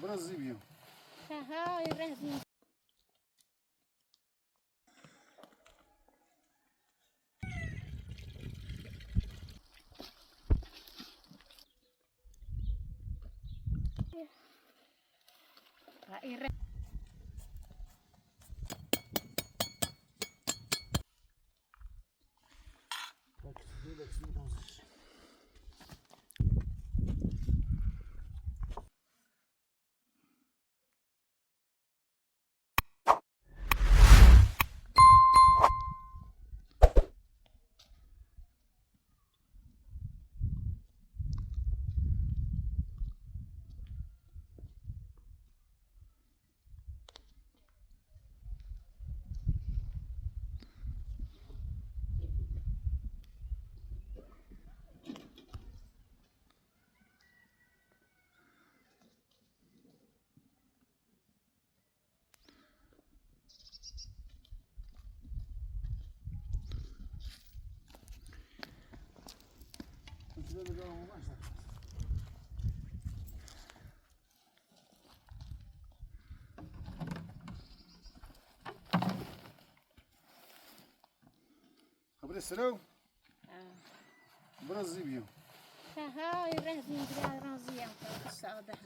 Brasília. Haha, Brasil. Apareceram? Brasília. Haha, Brasil, Brasil, saudade.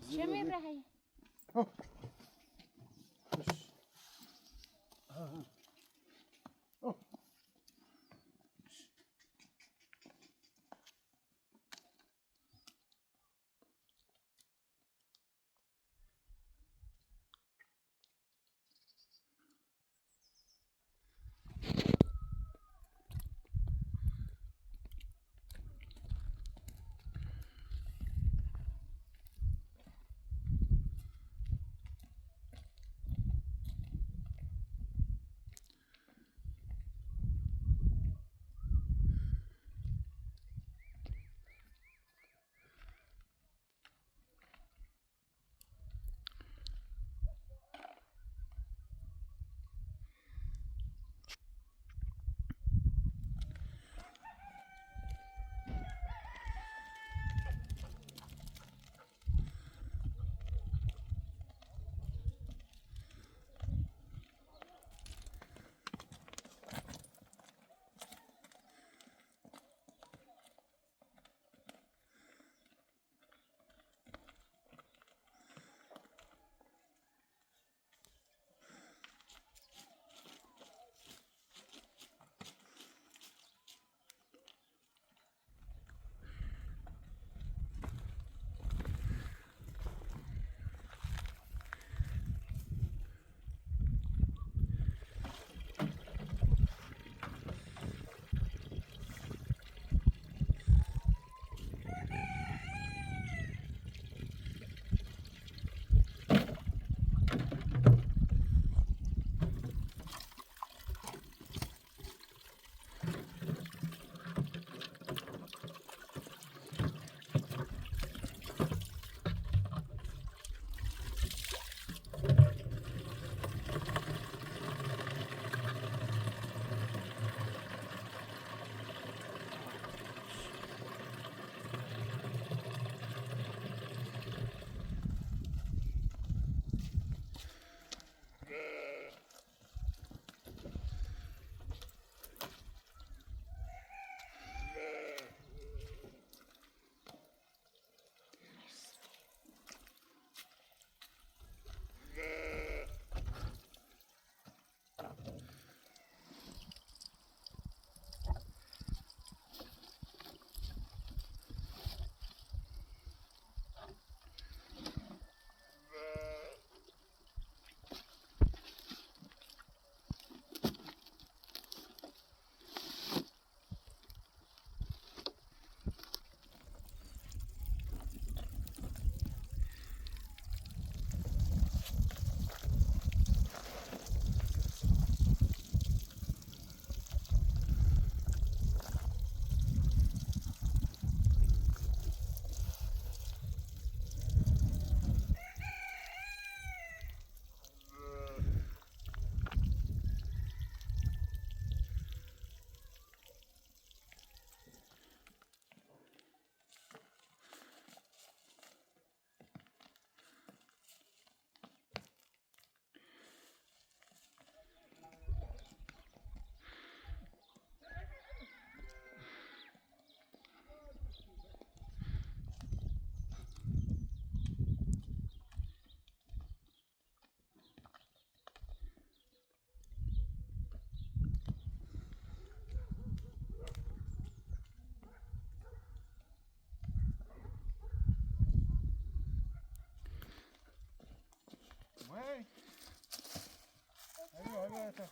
Chame Ibrahim.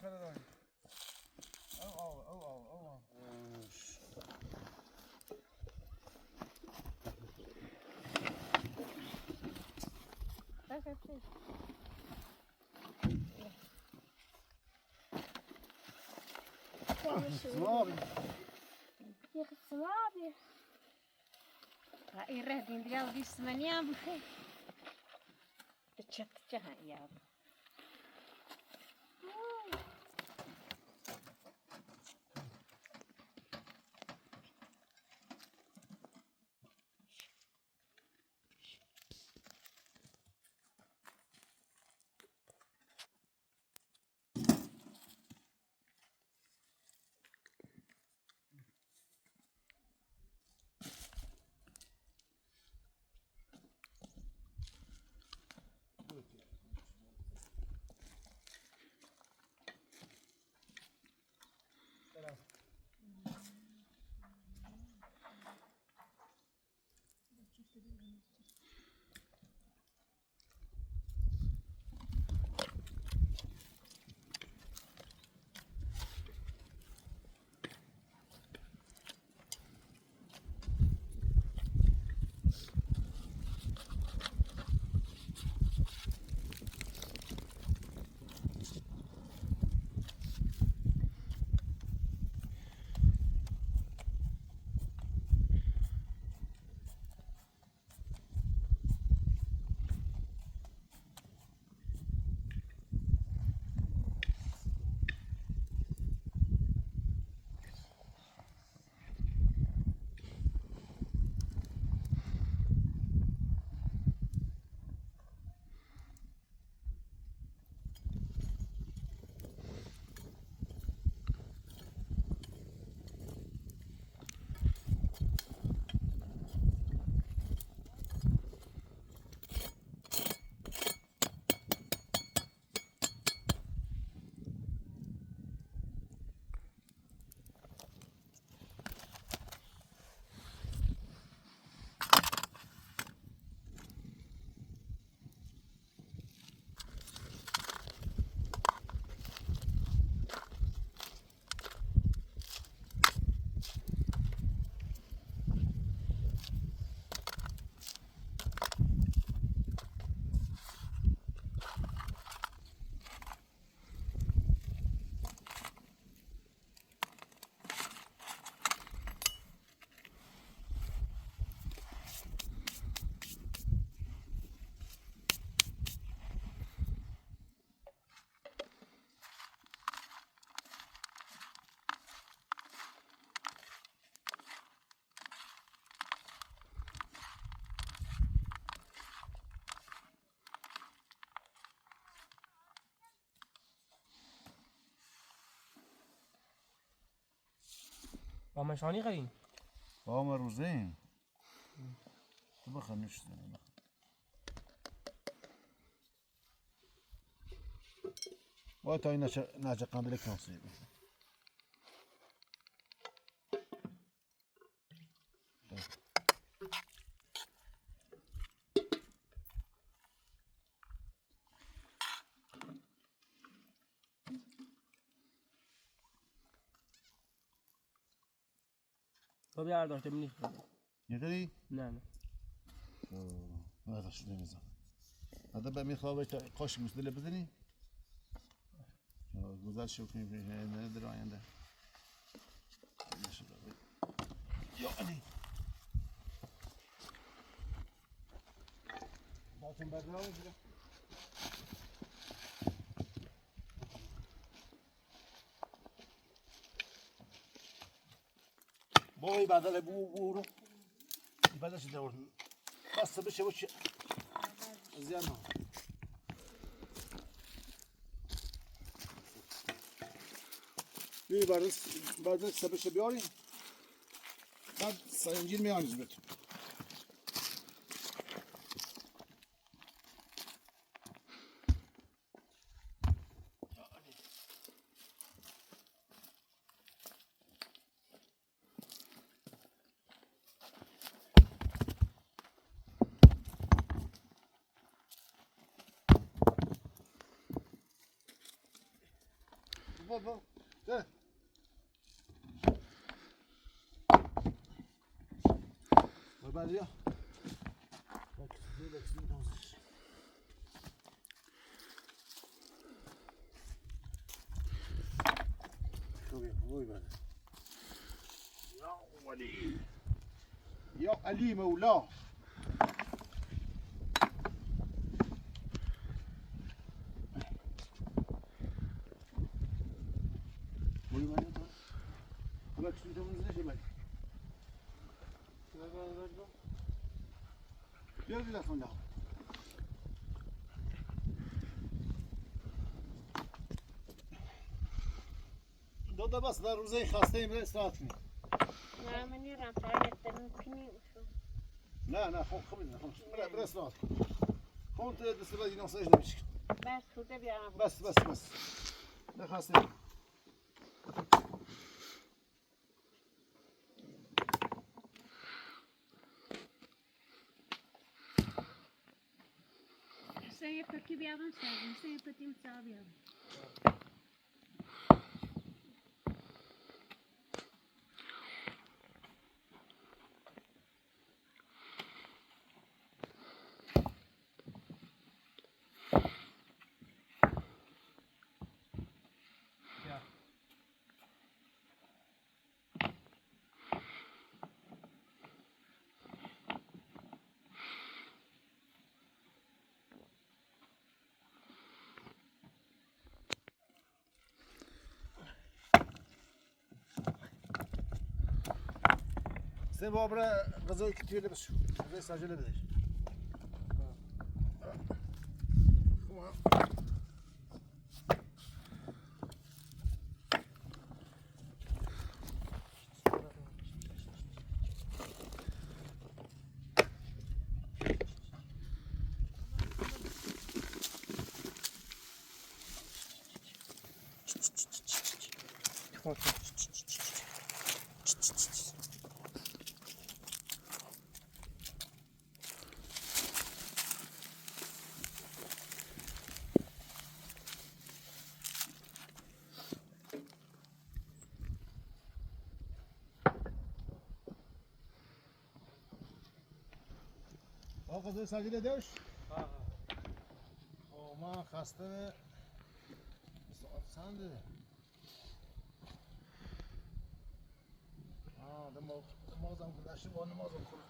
خیلی داری او يخصمابي هاي الرهدين ديال دي السمانية بخير تشتها يا رامشانی خریم با ما روزه تو بخواه نشتن باید تا این نجا قندل کنسی تو بیار داشته بینی یکری؟ نه نه داشته نمیزم هذا بقى میخواه تا قاش مسدله بزنی گذشت شو کنیم نه در آینده یعنی باتون بدنامه دیگه بای بدل بورو بدلش دور بس بشه وش زیان نه بی بعد سبش بیاریم بعد سنجیل میانیز بتون بابا ده بعد يا يا علي مولاه Bak şu camımızı şey bak. Gel bir dakika ya. دادا بس در روزه خسته ایم استراحت کنیم. نه من میرم فقط ممکنی شو. نه خوب نه خوب. برای استراحت کن. خون تو دست بدی ناسایش نمیشه. بس خورده بیارم. بس. نه خسته ایم. Sen yap peki bir adam sevdim. Sen yap peki bir tane bir adam. Sen bu abra gazayı kütüyle bas şu. Gazayı sacıyla bilir. غذای سنگینه داشت؟ من خسته ساعت چنده؟ نمازم گذشته با نمازم خورد.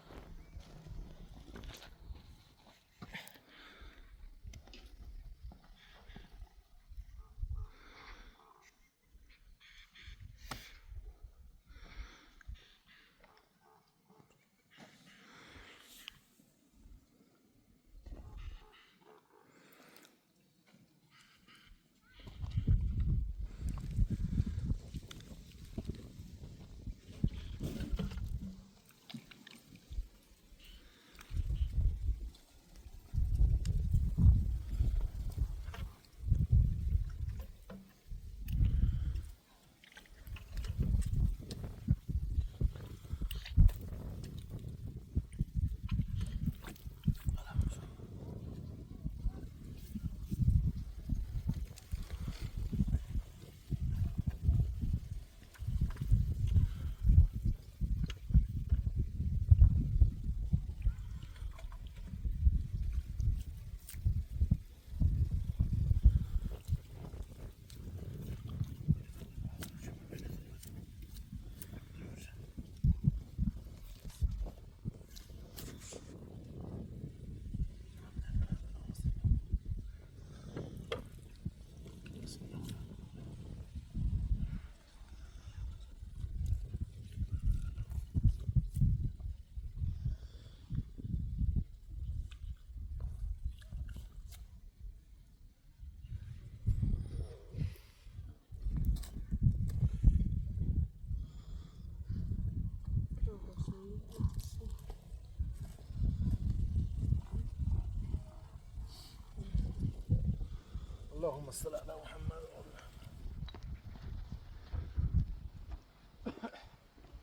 اللهم صل على محمد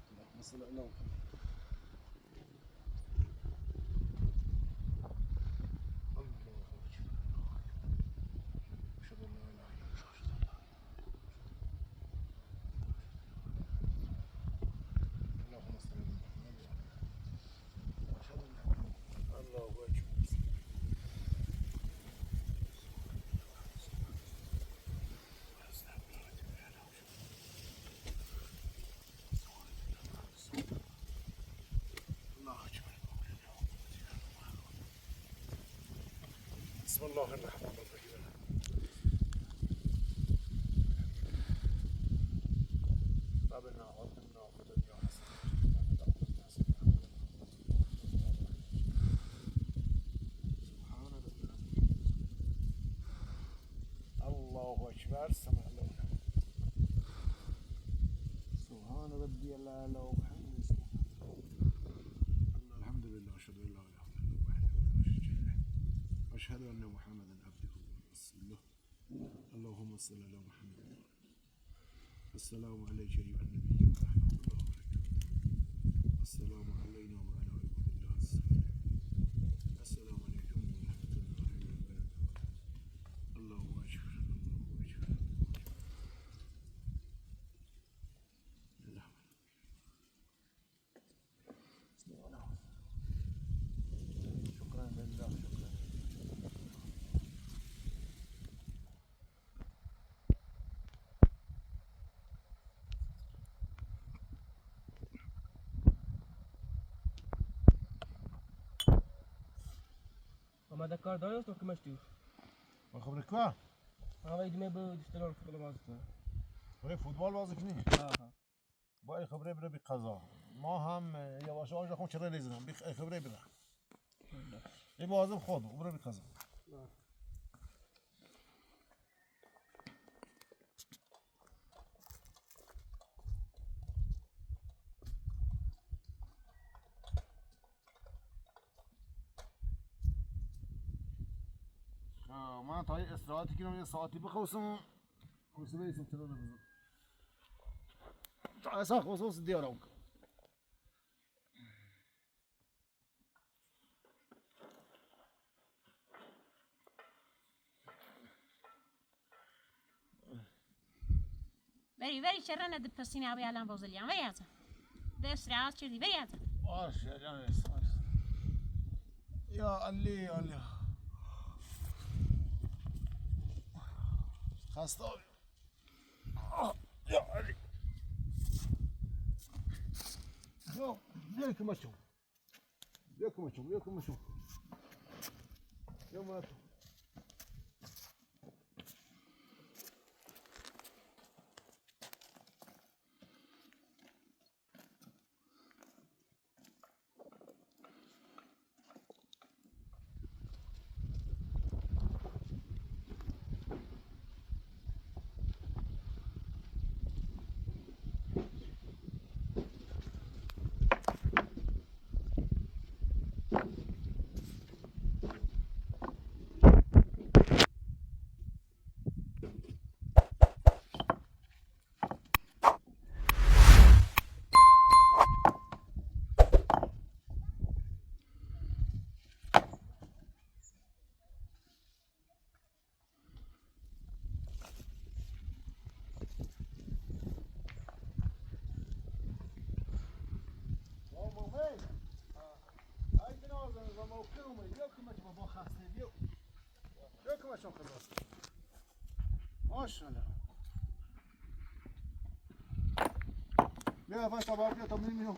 اللهم صل على محمد بسم الله الرحمن الرحیم. ربنا آتنا فی الدنیا حسنة سبحان ربی الله اکبر. سمع الله سبحان ربی الاعلی و بحمده. الحمد لله اشهد ان لا اله الا الله وحده لا شريك له واشهد ان محمدا عبده ورسوله. اللهم صل على محمد. السلام عليك ايها النبي ورحمه الله وبركاته. السلام علينا وعلى عباد الله الصالحين. السلام عليكم ورحمه الله وبركاته. الله اكبر الله اكبر. الله شكرا لله شكرا. آمده کار داری است که مشتی؟ ما خبرك كوا؟ آقا ایدیم به دستلار فوتبال بازی کنه. برای فوتبال بازی کنی؟ آها. با این خبره بره بی قضا. ما هم یواش یواش خون چرا لیزنم بی خبره بره. این بازم خود بره بی قضا. من تا این استراحتی کنم یه ساعتی بخوصم خصوصی بیسیم چرا نبزم تا اصلا خصوص دیارم کن. Veri چرا ند پسینه آبی الان بازلیام وری ازم. دست راست چیزی وری ازم. باش یا جانس یا علی یا علی خسته یا علی بیا کمشون بیا کمشون بیا کمشون بیا ماتو. ماشاءالله. بیا فاش تبارك يا طمني منهم.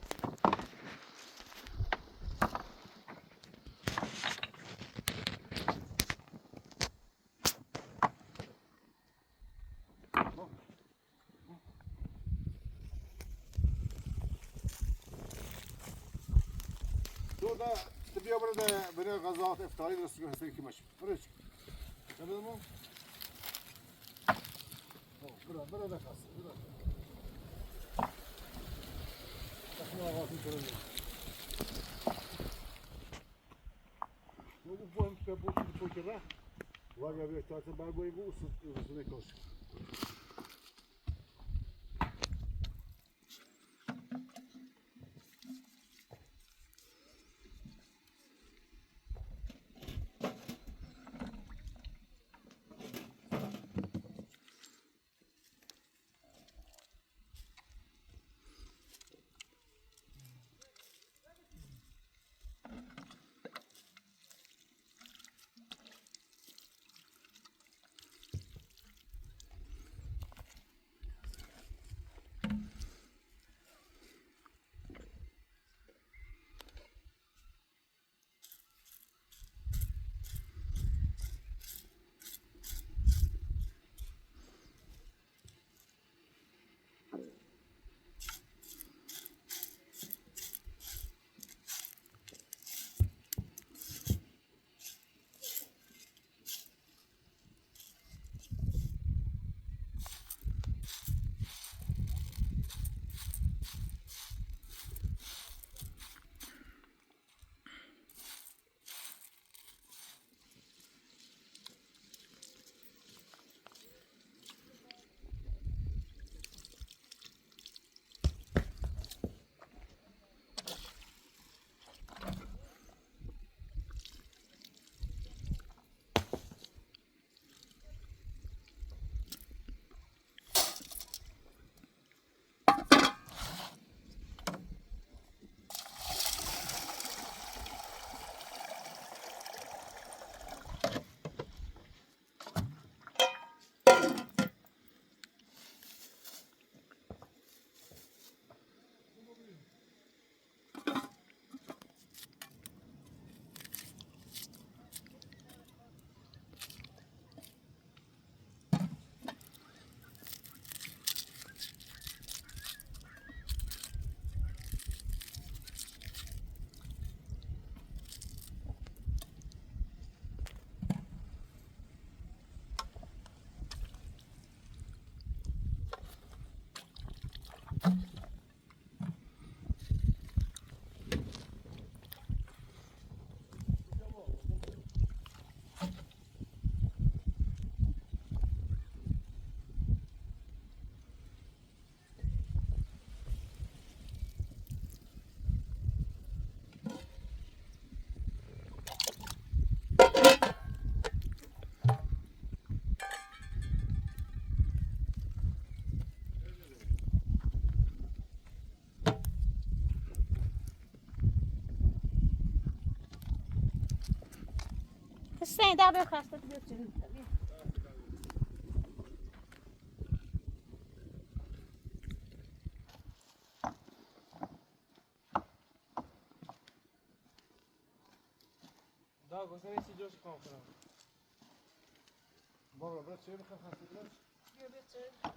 دور ده تبيا برد بري غزات افطاري درس هسه كي ماشي بريش تمام برا ده خاص برا احنا واقفين كده مو بوهم كبوت بوكرة واجا بيتاعت بالبوي بوس وزنكوش حسین در بیا خسته تو بیا تو بیا. دا گفتم یه چیز جوش کام کنم. بابا برات چه میخوام خسته کنم؟ بیا بیا تو.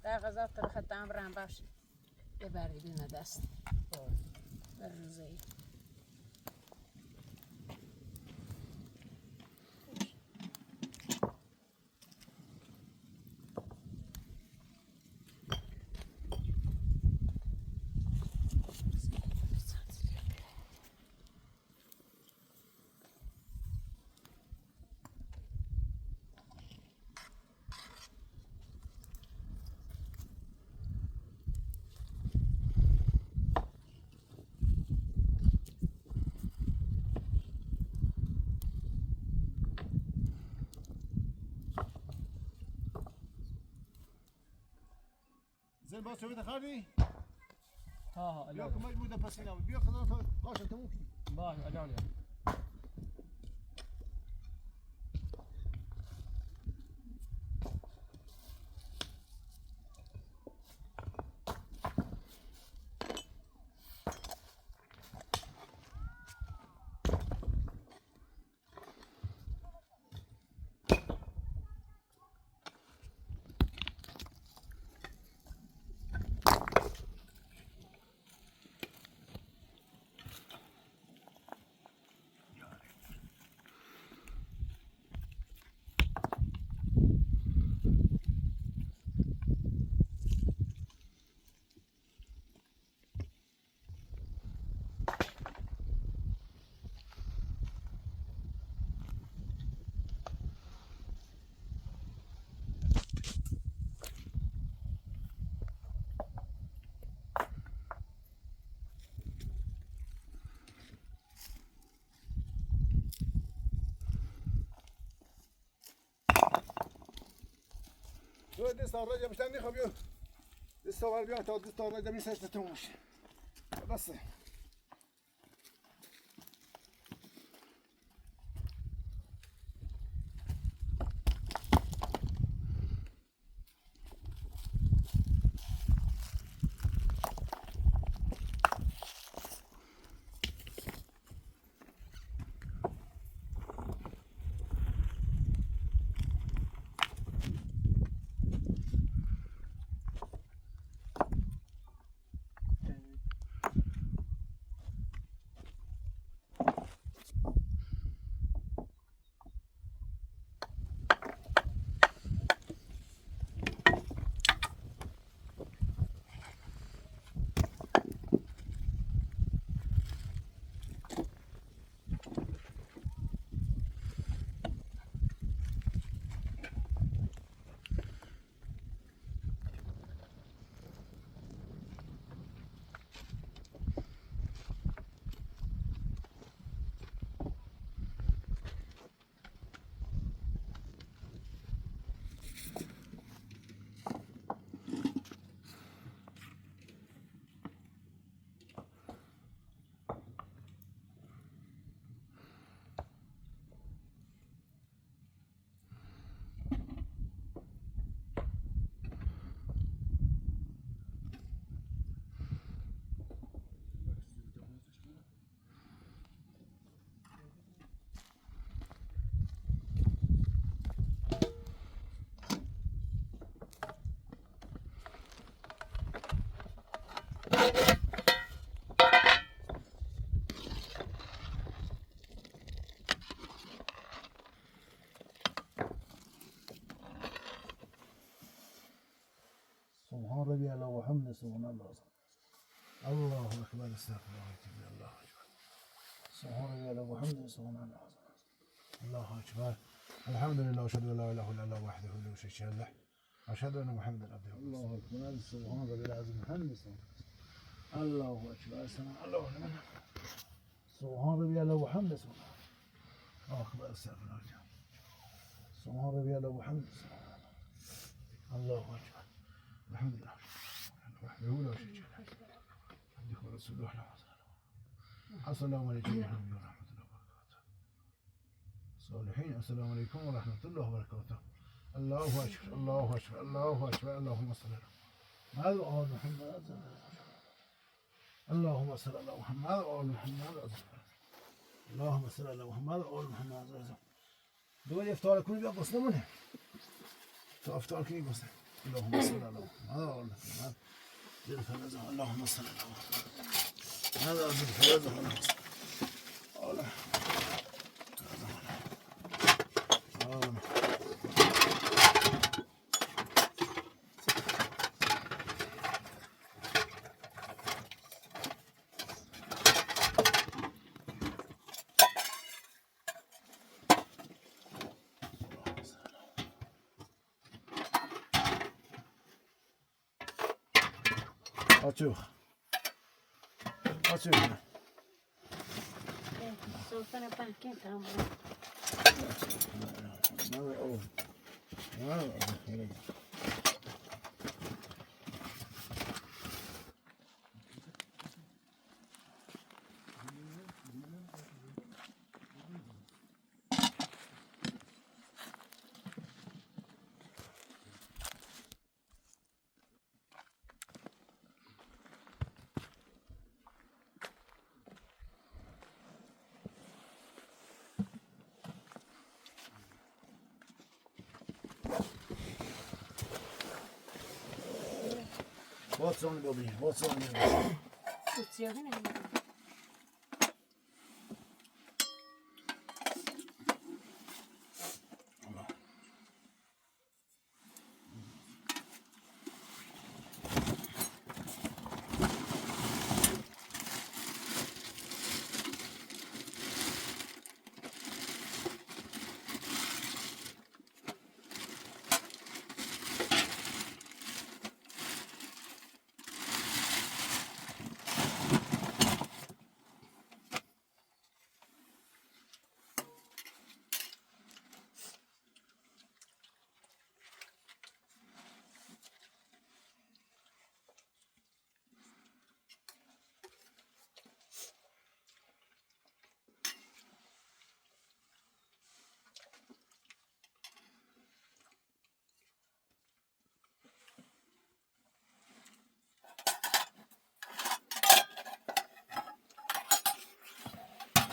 در غذا خط امرم باش ببری دونه دست بر روزه ای زين باز شوفي خالي ها بياكم مجموعة بسينا بياكم ضغط قاشة تموت باش اجاني شو دست الرجل مش تاني خبيو دست الرجل تو دست الرجل مش هتتوش بس سبحان ربي الله وحمده سبحان الله الله أكبر استغفر الله كبير الله أكبر سبحان ربي الله وحمده سبحان الله الله أكبر الحمد لله وأشهد أن لا إله إلا الله وحده لا شريك له أشهد أن محمدا عبده الله أكبر سبحان ربي العظيم محمد الله أكبر سبحان الله سبحان ربي الله وحمده سبحان الله أكبر استغفر الله سبحان ربي الله وحمده الله أكبر الحمد لله وحده لا شريك له عبده ورسوله السلام عليكم ورحمة الله وبركاته صالحين السلام عليكم ورحمة الله وبركاته الله أكبر الله أكبر الله أكبر اللهم صل على محمد وآل محمد اللهم صل على محمد وآل محمد اللهم صل على محمد وآل محمد دول افطار کنی بیا گسته منه تو افطار کنی گسته اللهم صل على محمد وآل محمد دل فرزه اللهم صل على محمد هذا دل فرزه اللهم Açık. Açık. Soltando a panquinha, então. Nada oldu. Nada. What's on the building? What's on the building? Tutuyor hani.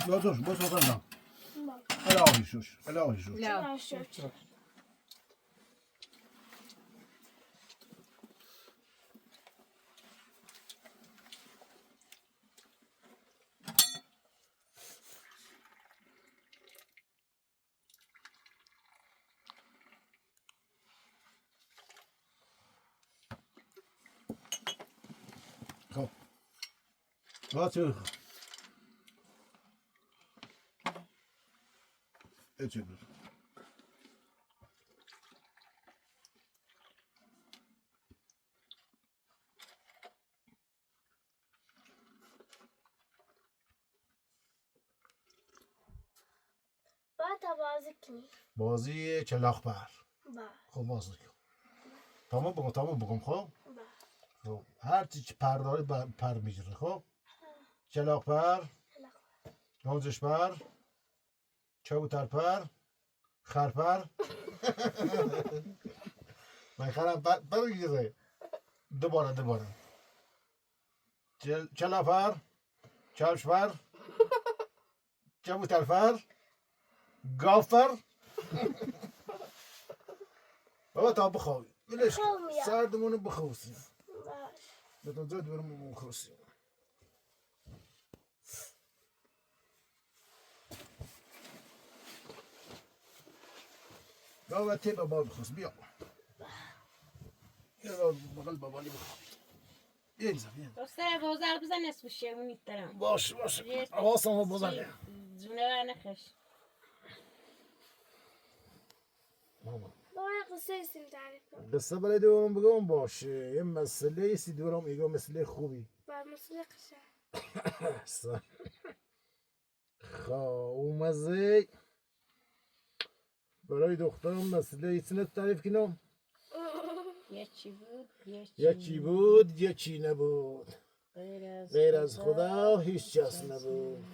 Ja, dur, boş otur lan. Hele alışıyor. Hele alışıyor. Léo. Kom. Wat terug. Etçedir. بعد بازی کنی بازی کلاغ‌پر. با خب بازی کن. تمام بگم خب. با خب هر چی پر داره پر میگیره خب. کلاغ‌پر، نازش‌پر، کبوترپر، خرپر. من خرم پر میگیره. دوباره. کلاغ‌پر، کفش‌پر، کبوترپر، گاوپر. بابا تا بخوابی. ولش کن. خوابم. سردمون بخوابیم. باش به تو زود برم بخوابیم. بابا تیپ بابا بخوابیم. بیا. بغل بابانی بخوابید. بیاین زمین. دوسته بوزار بزن اسم شیمونی ترم باش حواسم رو بزنه. زونه و نخش ماما بابا یه قصه ایستیم تعریف کن. قصه برای دورم بگم باشه یه مسئله ایستی دورم ایگو مسئله خوبی بر مسئله قشن. احسن اومزه برای دخترم مسئله ایستی تعریف کنم یکی بود یکی بود یکی نبود غیر از خدا خدا هیچ کس نبود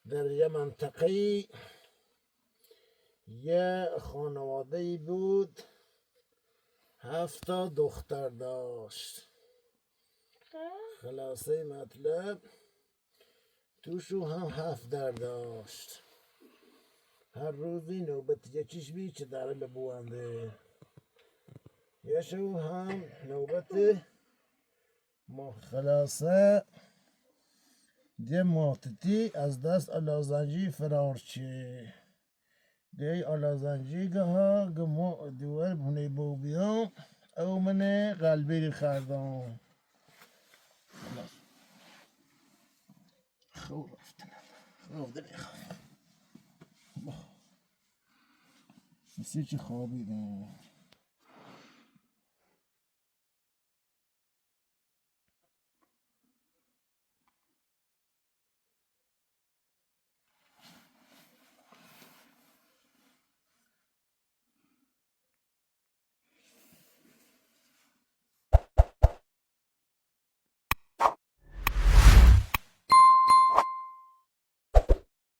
در یه منطقه یه خانواده بود 7 دختر داشت خلاصه مطلب توشو هم 7 در داشت هر روزی نوبت یکیش بی که داره لبوانده یه شو هم نوبت خلاصه دی ماتتی از دست آلازنجی فرار چه دی آلازنجی گه گمو دوار بونه بو بیام او من قلبی خردم خوب رفتنم خوب دلی خواب مثل که خوابیدم